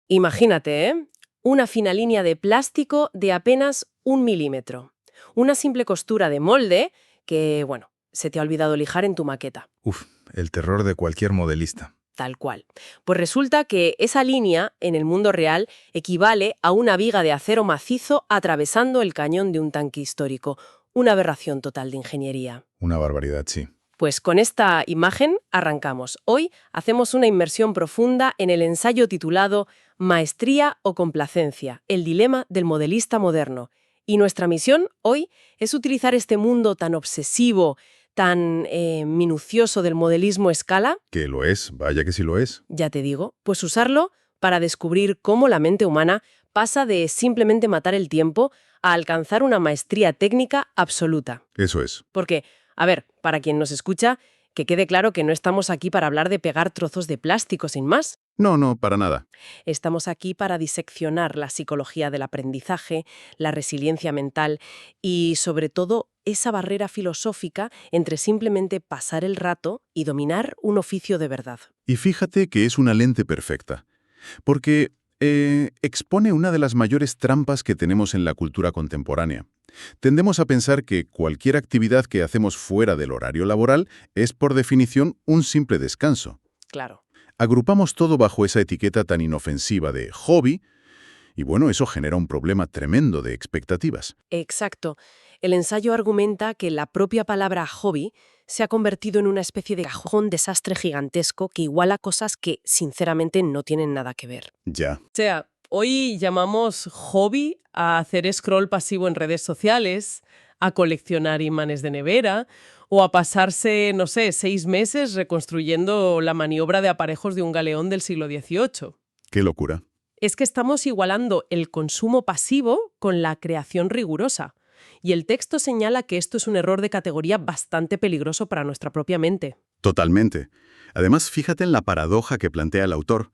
Imagínate, ¿eh? Una fina línea de plástico de apenas 1 milímetro. Una simple costura de molde que, bueno, se te ha olvidado lijar en tu maqueta. Uf, el terror de cualquier modelista. Tal cual. Pues resulta que esa línea, en el mundo real, equivale a una viga de acero macizo atravesando el cañón de un tanque histórico. Una aberración total de ingeniería. Una barbaridad, sí. Pues con esta imagen arrancamos. Hoy hacemos una inmersión profunda en el ensayo titulado Maestría o complacencia, el dilema del modelista moderno. Y nuestra misión hoy es utilizar este mundo tan obsesivo, tan minucioso del modelismo a escala, Que lo es, vaya que sí lo es. ya te digo, pues usarlo para descubrir cómo la mente humana pasa de simplemente matar el tiempo a alcanzar una maestría técnica absoluta. Eso es. Porque, a ver, para quien nos escucha, que quede claro que no estamos aquí para hablar de pegar trozos de plástico sin más. No, no, para nada. Estamos aquí para diseccionar la psicología del aprendizaje, la resiliencia mental y, sobre todo, esa barrera filosófica entre simplemente pasar el rato y dominar un oficio de verdad. Y fíjate que es una lente perfecta, porque expone una de las mayores trampas que tenemos en la cultura contemporánea. Tendemos a pensar que cualquier actividad que hacemos fuera del horario laboral es, por definición, un simple descanso. Claro. Agrupamos todo bajo esa etiqueta tan inofensiva de hobby, y bueno, eso genera un problema tremendo de expectativas. Exacto. El ensayo argumenta que la propia palabra hobby se ha convertido en una especie de cajón desastre gigantesco que iguala cosas que, sinceramente, no tienen nada que ver. Ya. O sea, hoy llamamos hobby a hacer scroll pasivo en redes sociales, a coleccionar imanes de nevera o a pasarse, no sé, 6 meses reconstruyendo la maniobra de aparejos de un galeón del siglo XVIII. Qué locura. Es que estamos igualando el consumo pasivo con la creación rigurosa. Y el texto señala que esto es un error de categoría bastante peligroso para nuestra propia mente. Totalmente. Además, fíjate en la paradoja que plantea el autor.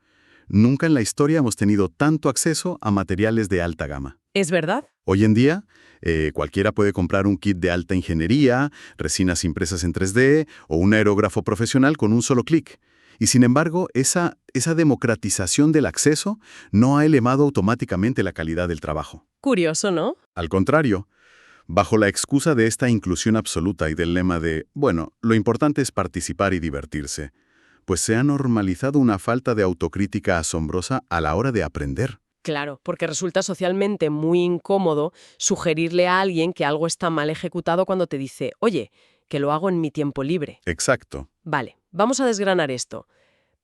Nunca en la historia hemos tenido tanto acceso a materiales de alta gama. ¿Es verdad? Hoy en día, cualquiera puede comprar un kit de alta ingeniería, resinas impresas en 3D o un aerógrafo profesional con un solo clic. Y sin embargo, esa democratización del acceso no ha elevado automáticamente la calidad del trabajo. Curioso, ¿no? Al contrario, bajo la excusa de esta inclusión absoluta y del lema de, bueno, lo importante es participar y divertirse, pues se ha normalizado una falta de autocrítica asombrosa a la hora de aprender. Claro, porque resulta socialmente muy incómodo sugerirle a alguien que algo está mal ejecutado cuando te dice, oye, que lo hago en mi tiempo libre. Exacto. Vale, vamos a desgranar esto.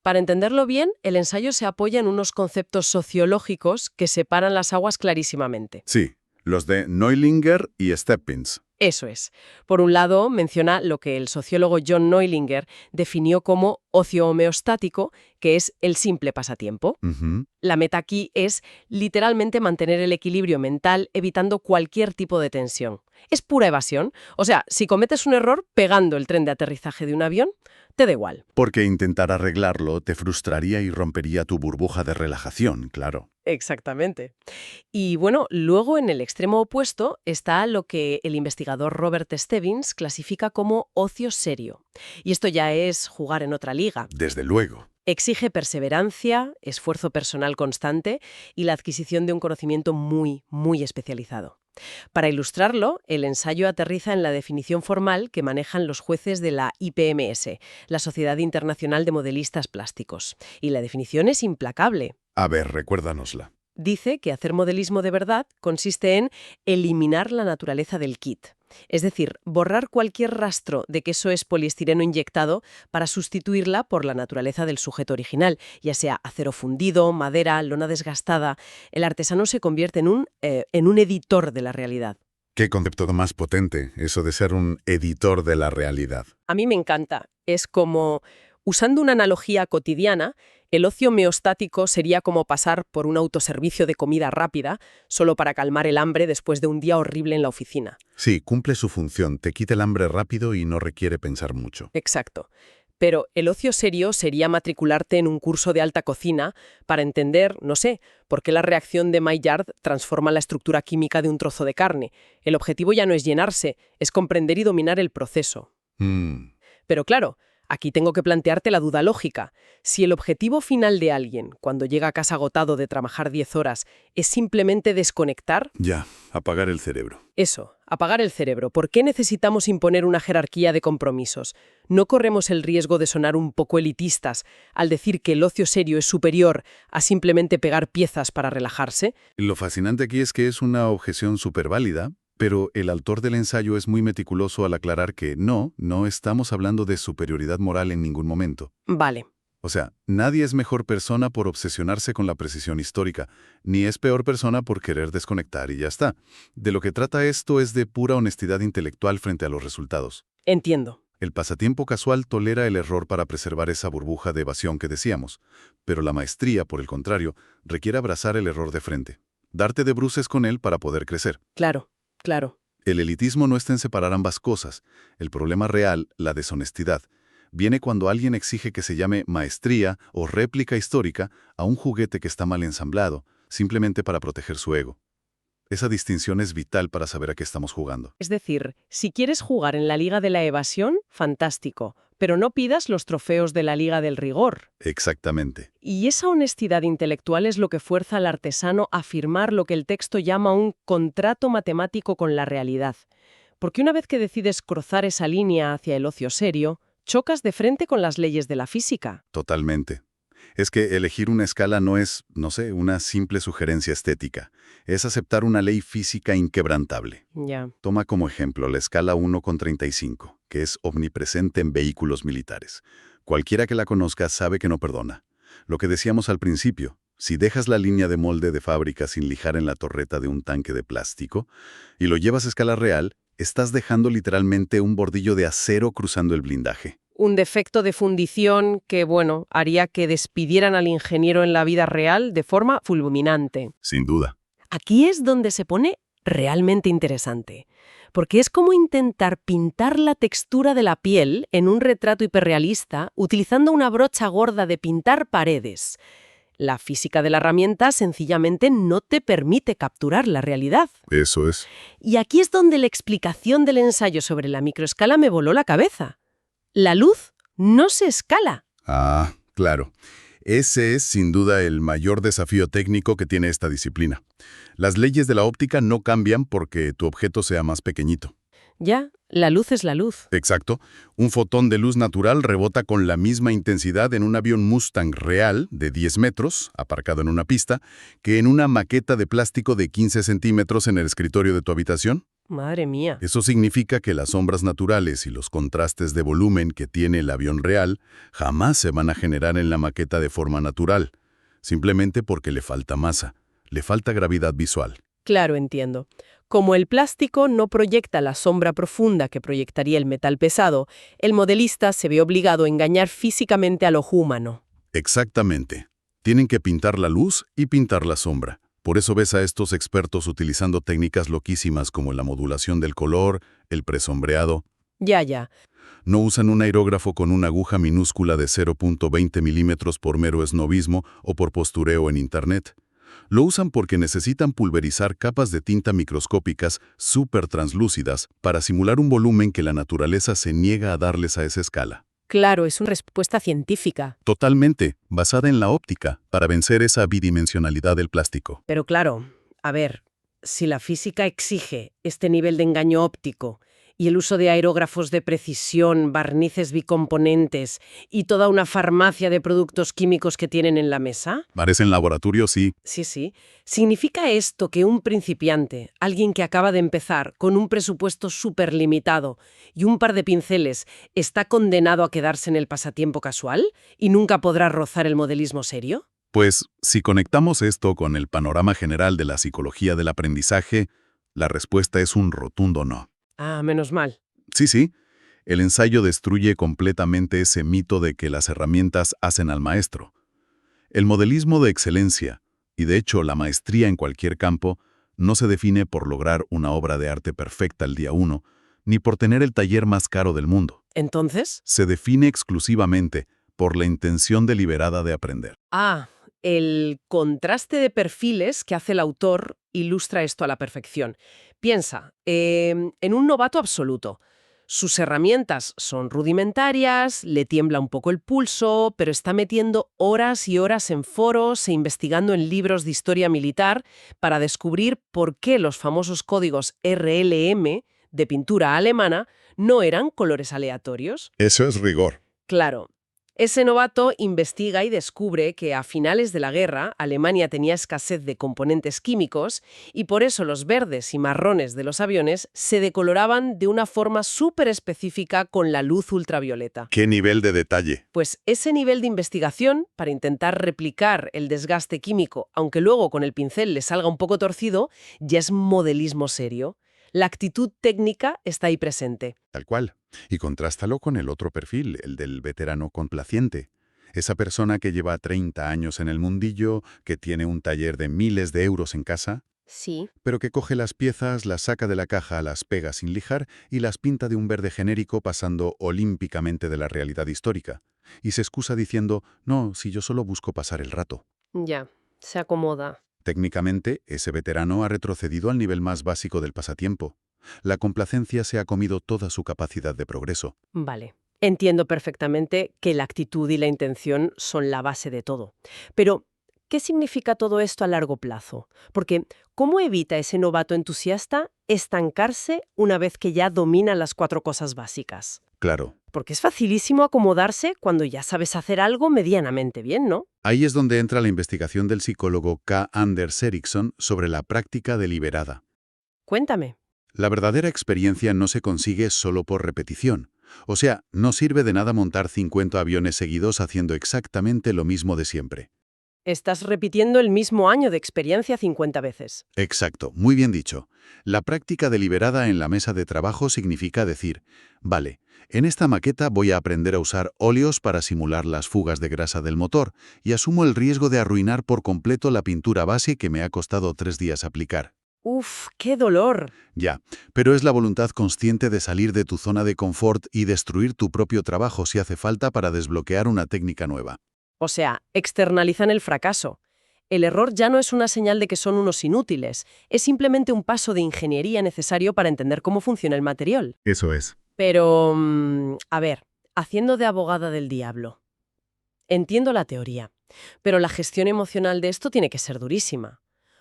Para entenderlo bien, el ensayo se apoya en unos conceptos sociológicos que separan las aguas clarísimamente. Sí, los de Neilinger y Steppins. Eso es. Por un lado, menciona lo que el sociólogo John Neilinger definió como ocio homeostático, que es el simple pasatiempo. Ujú. La meta aquí es literalmente mantener el equilibrio mental evitando cualquier tipo de tensión. Es pura evasión. O sea, si cometes un error pegando el tren de aterrizaje de un avión, te da igual. Porque intentar arreglarlo te frustraría y rompería tu burbuja de relajación, claro. Exactamente. Y bueno, luego en el extremo opuesto está lo que el investigador Robert Stebbins clasifica como ocio serio. Y esto ya es jugar en otra liga. Desde luego. Exige perseverancia, esfuerzo personal constante y la adquisición de un conocimiento muy, muy especializado. Para ilustrarlo, el ensayo aterriza en la definición formal que manejan los jueces de la IPMS, la Sociedad Internacional de Modelistas Plásticos. Y la definición es implacable. A ver, recuérdanosla. Dice que hacer modelismo de verdad consiste en eliminar la naturaleza del kit. Es decir, borrar cualquier rastro de que eso es poliestireno inyectado para sustituirla por la naturaleza del sujeto original, ya sea acero fundido, madera, lona desgastada. El artesano se convierte en un editor de la realidad. Qué concepto más potente, eso de ser un editor de la realidad. A mí me encanta. Es como, usando una analogía cotidiana, el ocio homeostático sería como pasar por un autoservicio de comida rápida solo para calmar el hambre después de un día horrible en la oficina. Sí, cumple su función, te quita el hambre rápido y no requiere pensar mucho. Exacto. Pero el ocio serio sería matricularte en un curso de alta cocina para entender, no sé, por qué la reacción de Maillard transforma la estructura química de un trozo de carne. El objetivo ya no es llenarse, es comprender y dominar el proceso. Pero claro, Aquí tengo que plantearte la duda lógica. Si el objetivo final de alguien, cuando llega a casa agotado de trabajar 10 horas, es simplemente desconectar, Ya, apagar el cerebro. eso, apagar el cerebro, ¿por qué necesitamos imponer una jerarquía de compromisos? ¿No corremos el riesgo de sonar un poco elitistas al decir que el ocio serio es superior a simplemente pegar piezas para relajarse? Lo fascinante aquí es que es una objeción súper válida, pero el autor del ensayo es muy meticuloso al aclarar que no estamos hablando de superioridad moral en ningún momento. Vale. O sea, nadie es mejor persona por obsesionarse con la precisión histórica, ni es peor persona por querer desconectar y ya está. De lo que trata esto es de pura honestidad intelectual frente a los resultados. Entiendo. El pasatiempo casual tolera el error para preservar esa burbuja de evasión que decíamos, pero la maestría, por el contrario, requiere abrazar el error de frente, darte de bruces con él para poder crecer. Claro, claro. El elitismo no está en separar ambas cosas. El problema real, la deshonestidad, viene cuando alguien exige que se llame maestría o réplica histórica a un juguete que está mal ensamblado, simplemente para proteger su ego. Esa distinción es vital para saber a qué estamos jugando. Es decir, si quieres jugar en la Liga de la Evasión, fantástico, pero no pidas los trofeos de la Liga del Rigor. Exactamente. Y esa honestidad intelectual es lo que fuerza al artesano a firmar lo que el texto llama un contrato matemático con la realidad. Porque una vez que decides cruzar esa línea hacia el ocio serio, chocas de frente con las leyes de la física. Totalmente. Es que elegir una escala no es, no sé, una simple sugerencia estética. Es aceptar una ley física inquebrantable. Ya. Toma como ejemplo la escala 1,35, que es omnipresente en vehículos militares. Cualquiera que la conozca sabe que no perdona. Lo que decíamos al principio, si dejas la línea de molde de fábrica sin lijar en la torreta de un tanque de plástico y lo llevas a escala real, estás dejando literalmente un bordillo de acero cruzando el blindaje. Un defecto de fundición que, bueno, haría que despidieran al ingeniero en la vida real de forma fulminante. Sin duda. Aquí es donde se pone realmente interesante, porque es como intentar pintar la textura de la piel en un retrato hiperrealista utilizando una brocha gorda de pintar paredes. La física de la herramienta sencillamente no te permite capturar la realidad. Eso es. Y aquí es donde la explicación del ensayo sobre la microescala me voló la cabeza. La luz no se escala. Ah, claro. Ese es, sin duda, el mayor desafío técnico que tiene esta disciplina. Las leyes de la óptica no cambian porque tu objeto sea más pequeñito. Ya, la luz es la luz. Exacto. Un fotón de luz natural rebota con la misma intensidad en un avión Mustang real de 10 metros, aparcado en una pista, que en una maqueta de plástico de 15 centímetros en el escritorio de tu habitación. Madre mía. Eso significa que las sombras naturales y los contrastes de volumen que tiene el avión real jamás se van a generar en la maqueta de forma natural, simplemente porque le falta masa, le falta gravedad visual. Claro, entiendo. Como el plástico no proyecta la sombra profunda que proyectaría el metal pesado, el modelista se ve obligado a engañar físicamente al ojo humano. Exactamente. Tienen que pintar la luz y pintar la sombra. Por eso ves a estos expertos utilizando técnicas loquísimas como la modulación del color, el presombreado. Ya. No usan un aerógrafo con una aguja minúscula de 0.20 milímetros por mero esnobismo o por postureo en Internet. Lo usan porque necesitan pulverizar capas de tinta microscópicas súper translúcidas para simular un volumen que la naturaleza se niega a darles a esa escala. Claro, es una respuesta científica. Totalmente, basada en la óptica, para vencer esa bidimensionalidad del plástico. Pero claro, a ver, si la física exige este nivel de engaño óptico y el uso de aerógrafos de precisión, barnices bicomponentes y toda una farmacia de productos químicos que tienen en la mesa. Parece en laboratorio, sí. Sí. ¿Significa esto que un principiante, alguien que acaba de empezar con un presupuesto súper limitado y un par de pinceles, está condenado a quedarse en el pasatiempo casual y nunca podrá rozar el modelismo serio? Pues, si conectamos esto con el panorama general de la psicología del aprendizaje, la respuesta es un rotundo no. Ah, menos mal. Sí. El ensayo destruye completamente ese mito de que las herramientas hacen al maestro. El modelismo de excelencia, y de hecho la maestría en cualquier campo, no se define por lograr una obra de arte perfecta el día 1, ni por tener el taller más caro del mundo. ¿Entonces? Se define exclusivamente por la intención deliberada de aprender. Ah, el contraste de perfiles que hace el autor ilustra esto a la perfección. Piensa, en un novato absoluto. Sus herramientas son rudimentarias, le tiembla un poco el pulso, pero está metiendo horas y horas en foros e investigando en libros de historia militar para descubrir por qué los famosos códigos RLM de pintura alemana no eran colores aleatorios. Eso es rigor. Claro. Ese novato investiga y descubre que a finales de la guerra Alemania tenía escasez de componentes químicos y por eso los verdes y marrones de los aviones se decoloraban de una forma súper específica con la luz ultravioleta. ¿Qué nivel de detalle? Pues ese nivel de investigación, para intentar replicar el desgaste químico, aunque luego con el pincel le salga un poco torcido, ya es modelismo serio. La actitud técnica está ahí presente. Tal cual. Y contrástalo con el otro perfil, el del veterano complaciente. Esa persona que lleva 30 años en el mundillo, que tiene un taller de miles de euros en casa, Sí. pero que coge las piezas, las saca de la caja, las pega sin lijar y las pinta de un verde genérico pasando olímpicamente de la realidad histórica. Y se excusa diciendo, no, si yo solo busco pasar el rato. Ya, se acomoda. Técnicamente, ese veterano ha retrocedido al nivel más básico del pasatiempo. La complacencia se ha comido toda su capacidad de progreso. Vale. Entiendo perfectamente que la actitud y la intención son la base de todo. Pero, ¿qué significa todo esto a largo plazo? Porque, ¿cómo evita ese novato entusiasta estancarse una vez que ya domina las 4 cosas básicas? Claro. Porque es facilísimo acomodarse cuando ya sabes hacer algo medianamente bien, ¿no? Ahí es donde entra la investigación del psicólogo K. Anders Ericsson sobre la práctica deliberada. Cuéntame. La verdadera experiencia no se consigue solo por repetición. O sea, no sirve de nada montar 50 aviones seguidos haciendo exactamente lo mismo de siempre. Estás repitiendo el mismo año de experiencia 50 veces. Exacto, muy bien dicho. La práctica deliberada en la mesa de trabajo significa decir, vale, en esta maqueta voy a aprender a usar óleos para simular las fugas de grasa del motor y asumo el riesgo de arruinar por completo la pintura base que me ha costado 3 días aplicar. ¡Uf, qué dolor! Ya, pero es la voluntad consciente de salir de tu zona de confort y destruir tu propio trabajo si hace falta para desbloquear una técnica nueva. O sea, externalizan el fracaso. El error ya no es una señal de que son unos inútiles, es simplemente un paso de ingeniería necesario para entender cómo funciona el material. Eso es. Pero, a ver, haciendo de abogada del diablo. Entiendo la teoría, pero la gestión emocional de esto tiene que ser durísima.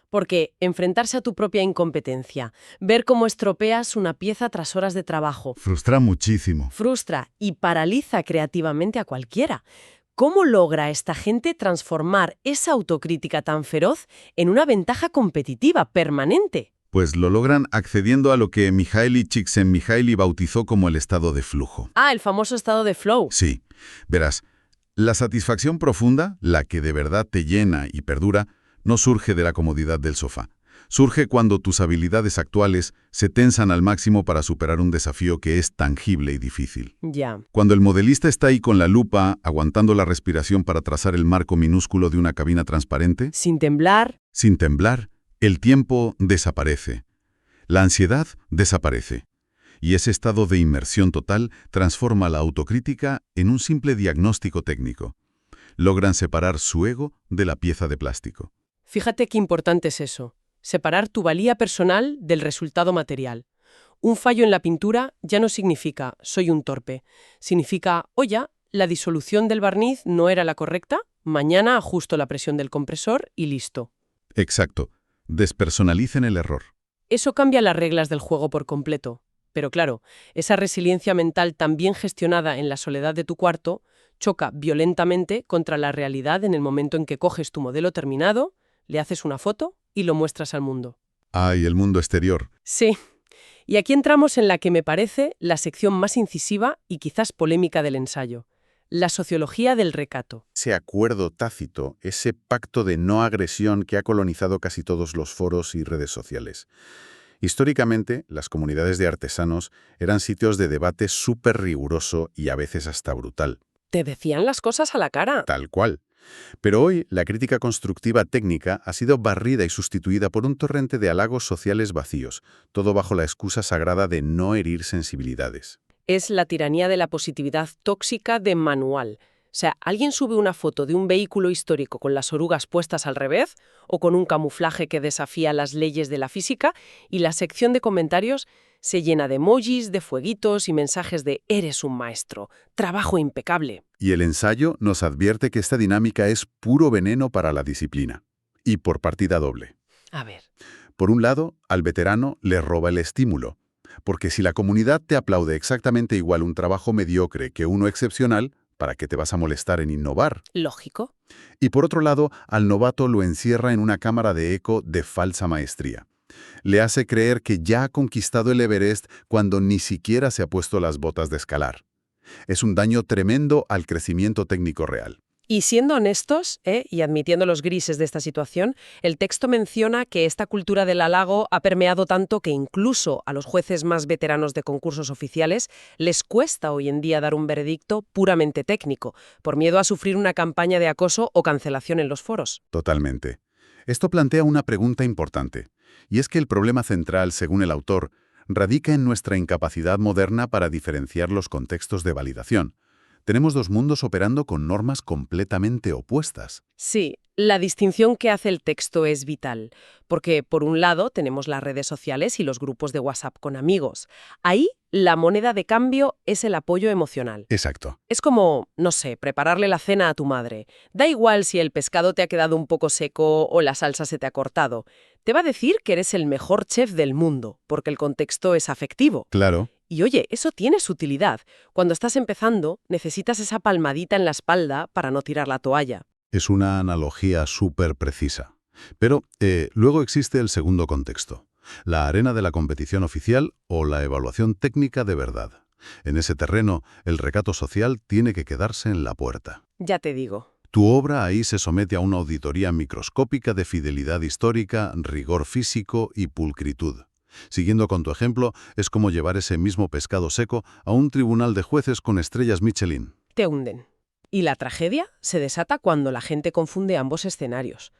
Porque enfrentarse a tu propia incompetencia, ver cómo estropeas una pieza tras horas de trabajo, Frustra muchísimo. frustra y paraliza creativamente a cualquiera. ¿Cómo logra esta gente transformar esa autocrítica tan feroz en una ventaja competitiva permanente? Pues lo logran accediendo a lo que Mihaly Csikszentmihalyi bautizó como el estado de flujo. Ah, el famoso estado de flow. Sí, verás, la satisfacción profunda, la que de verdad te llena y perdura, no surge de la comodidad del sofá. Surge cuando tus habilidades actuales se tensan al máximo para superar un desafío que es tangible y difícil. Ya. Cuando el modelista está ahí con la lupa, aguantando la respiración para trazar el marco minúsculo de una cabina transparente, Sin temblar. sin temblar, el tiempo desaparece. La ansiedad desaparece. Y ese estado de inmersión total transforma la autocrítica en un simple diagnóstico técnico. Logran separar su ego de la pieza de plástico. Fíjate qué importante es eso. Separar tu valía personal del resultado material. Un fallo en la pintura ya no significa soy un torpe. Significa, oye, la disolución del barniz no era la correcta, mañana ajusto la presión del compresor y listo. Exacto. Despersonalicen el error. Eso cambia las reglas del juego por completo. Pero claro, esa resiliencia mental tan bien gestionada en la soledad de tu cuarto choca violentamente contra la realidad en el momento en que coges tu modelo terminado, le haces una foto y lo muestras al mundo. ¡Ay, el mundo exterior! Sí. Y aquí entramos en la que me parece la sección más incisiva y quizás polémica del ensayo. La sociología del recato. Ese acuerdo tácito, ese pacto de no agresión que ha colonizado casi todos los foros y redes sociales. Históricamente, las comunidades de artesanos eran sitios de debate súper riguroso y a veces hasta brutal. Te decían las cosas a la cara. Tal cual. Pero hoy, la crítica constructiva técnica ha sido barrida y sustituida por un torrente de halagos sociales vacíos, todo bajo la excusa sagrada de no herir sensibilidades. Es la tiranía de la positividad tóxica de manual. O sea, alguien sube una foto de un vehículo histórico con las orugas puestas al revés o con un camuflaje que desafía las leyes de la física y la sección de comentarios Se llena de emojis, de fueguitos y mensajes de «eres un maestro», «trabajo impecable». Y el ensayo nos advierte que esta dinámica es puro veneno para la disciplina. Y por partida doble. A ver. Por un lado, al veterano le roba el estímulo. Porque si la comunidad te aplaude exactamente igual un trabajo mediocre que uno excepcional, ¿para qué te vas a molestar en innovar? Lógico. Y por otro lado, al novato lo encierra en una cámara de eco de falsa maestría. Le hace creer que ya ha conquistado el Everest cuando ni siquiera se ha puesto las botas de escalar. Es un daño tremendo al crecimiento técnico real. Y siendo honestos, y admitiendo los grises de esta situación, el texto menciona que esta cultura del halago ha permeado tanto que incluso a los jueces más veteranos de concursos oficiales les cuesta hoy en día dar un veredicto puramente técnico, por miedo a sufrir una campaña de acoso o cancelación en los foros. Totalmente. Esto plantea una pregunta importante, y es que el problema central, según el autor, radica en nuestra incapacidad moderna para diferenciar los contextos de validación. Tenemos dos mundos operando con normas completamente opuestas. Sí, la distinción que hace el texto es vital, porque por un lado tenemos las redes sociales y los grupos de WhatsApp con amigos. Ahí la moneda de cambio es el apoyo emocional. Exacto. Es como, no sé, prepararle la cena a tu madre. Da igual si el pescado te ha quedado un poco seco o la salsa se te ha cortado. Te va a decir que eres el mejor chef del mundo, porque el contexto es afectivo. Claro. Y oye, eso tiene su utilidad. Cuando estás empezando, necesitas esa palmadita en la espalda para no tirar la toalla. Es una analogía súper precisa. Pero luego existe el segundo contexto, la arena de la competición oficial o la evaluación técnica de verdad. En ese terreno, el recato social tiene que quedarse en la puerta. Ya te digo. Tu obra ahí se somete a una auditoría microscópica de fidelidad histórica, rigor físico y pulcritud. Siguiendo con tu ejemplo, es como llevar ese mismo pescado seco a un tribunal de jueces con estrellas Michelin. Te hunden. Y la tragedia se desata cuando la gente confunde ambos escenarios.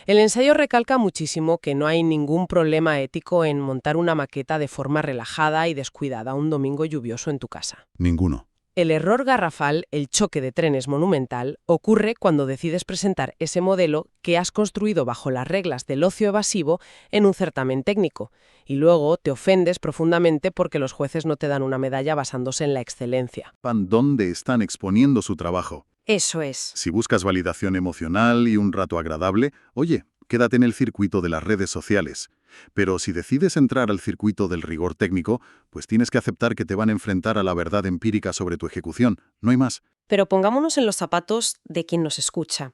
El ensayo recalca muchísimo que no hay ningún problema ético en montar una maqueta de forma relajada y descuidada un domingo lluvioso en tu casa. Ninguno. El error garrafal, el choque de trenes monumental, ocurre cuando decides presentar ese modelo que has construido bajo las reglas del ocio evasivo en un certamen técnico, y luego te ofendes profundamente porque los jueces no te dan una medalla basándose en la excelencia. ¿Dónde están exponiendo su trabajo? Eso es. Si buscas validación emocional y un rato agradable, oye, quédate en el circuito de las redes sociales. Pero si decides entrar al circuito del rigor técnico, pues tienes que aceptar que te van a enfrentar a la verdad empírica sobre tu ejecución, no hay más. Pero pongámonos en los zapatos de quien nos escucha,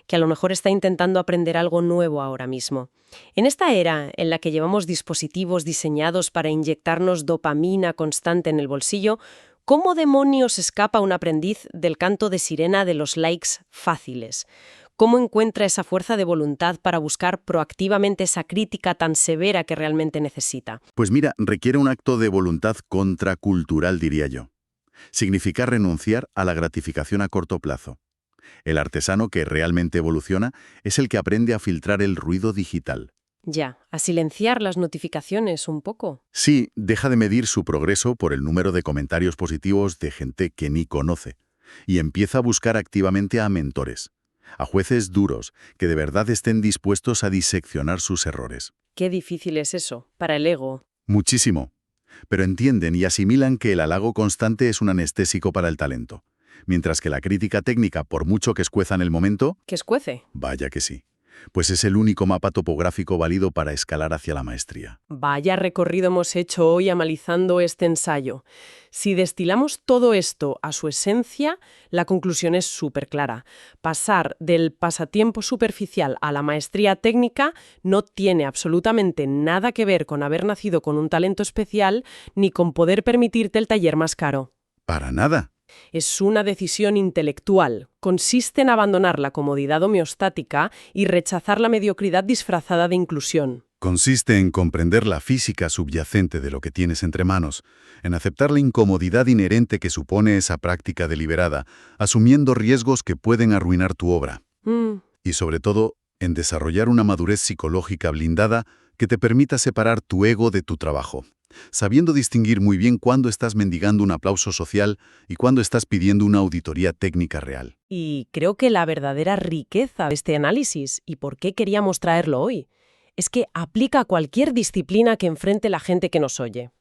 que a lo mejor está intentando aprender algo nuevo ahora mismo. En esta era en la que llevamos dispositivos diseñados para inyectarnos dopamina constante en el bolsillo, ¿cómo demonios escapa un aprendiz del canto de sirena de los likes fáciles? ¿Cómo encuentra esa fuerza de voluntad para buscar proactivamente esa crítica tan severa que realmente necesita? Pues mira, requiere un acto de voluntad contracultural, diría yo. Significa renunciar a la gratificación a corto plazo. El artesano que realmente evoluciona es el que aprende a filtrar el ruido digital. Ya, a silenciar las notificaciones un poco. Sí, deja de medir su progreso por el número de comentarios positivos de gente que ni conoce y empieza a buscar activamente a mentores, a jueces duros que de verdad estén dispuestos a diseccionar sus errores. Qué difícil es eso, para el ego. Muchísimo. Pero entienden y asimilan que el halago constante es un anestésico para el talento, mientras que la crítica técnica, por mucho que escueza en el momento, ¿Qué escuece? vaya que sí, pues es el único mapa topográfico válido para escalar hacia la maestría. Vaya recorrido hemos hecho hoy analizando este ensayo. Si destilamos todo esto a su esencia, la conclusión es súper clara. Pasar del pasatiempo superficial a la maestría técnica no tiene absolutamente nada que ver con haber nacido con un talento especial ni con poder permitirte el taller más caro. Para nada. Es una decisión intelectual. Consiste en abandonar la comodidad homeostática y rechazar la mediocridad disfrazada de inclusión. Consiste en comprender la física subyacente de lo que tienes entre manos, en aceptar la incomodidad inherente que supone esa práctica deliberada, asumiendo riesgos que pueden arruinar tu obra. Y sobre todo, en desarrollar una madurez psicológica blindada que te permita separar tu ego de tu trabajo, sabiendo distinguir muy bien cuándo estás mendigando un aplauso social y cuándo estás pidiendo una auditoría técnica real. Y creo que la verdadera riqueza de este análisis, y por qué queríamos traerlo hoy, es que aplica a cualquier disciplina que enfrente la gente que nos oye.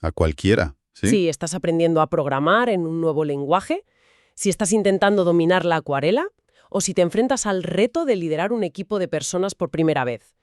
A cualquiera, ¿sí? Si estás aprendiendo a programar en un nuevo lenguaje, si estás intentando dominar la acuarela o si te enfrentas al reto de liderar un equipo de personas por primera vez.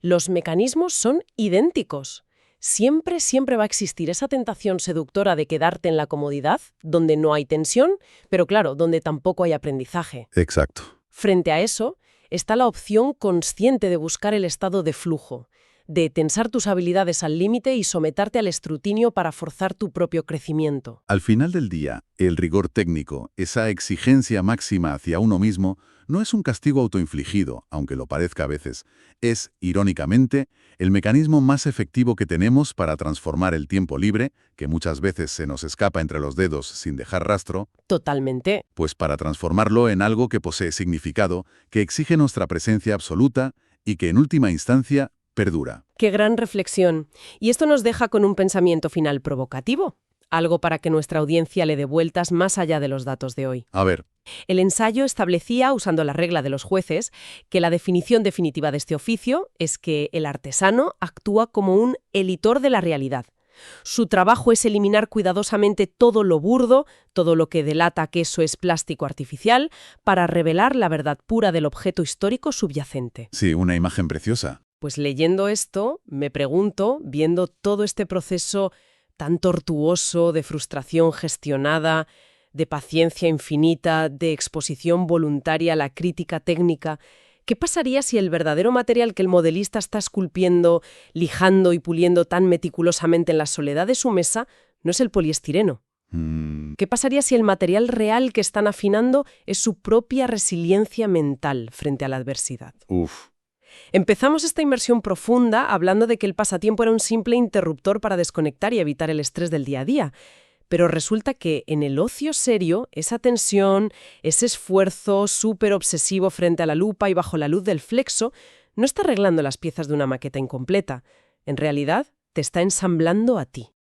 Los mecanismos son idénticos. Siempre, siempre va a existir esa tentación seductora de quedarte en la comodidad, donde no hay tensión, pero claro, donde tampoco hay aprendizaje. Exacto. Frente a eso, está la opción consciente de buscar el estado de flujo, de tensar tus habilidades al límite y someterte al escrutinio para forzar tu propio crecimiento. Al final del día, el rigor técnico, esa exigencia máxima hacia uno mismo, no es un castigo autoinfligido, aunque lo parezca a veces. Es, irónicamente, el mecanismo más efectivo que tenemos para transformar el tiempo libre, que muchas veces se nos escapa entre los dedos sin dejar rastro, Totalmente. pues para transformarlo en algo que posee significado, que exige nuestra presencia absoluta y que en última instancia perdura. Qué gran reflexión. Y esto nos deja con un pensamiento final provocativo, algo para que nuestra audiencia le dé vueltas más allá de los datos de hoy. A ver, El ensayo establecía, usando la regla de los jueces, que la definición definitiva de este oficio es que el artesano actúa como un editor de la realidad. Su trabajo es eliminar cuidadosamente todo lo burdo, todo lo que delata que eso es plástico artificial, para revelar la verdad pura del objeto histórico subyacente. sí, una imagen preciosa. Pues leyendo esto, me pregunto, viendo todo este proceso tan tortuoso de frustración gestionada, de paciencia infinita, de exposición voluntaria a la crítica técnica, ¿qué pasaría si el verdadero material que el modelista está esculpiendo, lijando y puliendo tan meticulosamente en la soledad de su mesa no es el poliestireno? ¿Qué pasaría si el material real que están afinando es su propia resiliencia mental frente a la adversidad? Uf. Empezamos esta inmersión profunda hablando de que el pasatiempo era un simple interruptor para desconectar y evitar el estrés del día a día. Pero resulta que en el ocio serio, esa tensión, ese esfuerzo súper obsesivo frente a la lupa y bajo la luz del flexo, no está arreglando las piezas de una maqueta incompleta. En realidad, te está ensamblando a ti.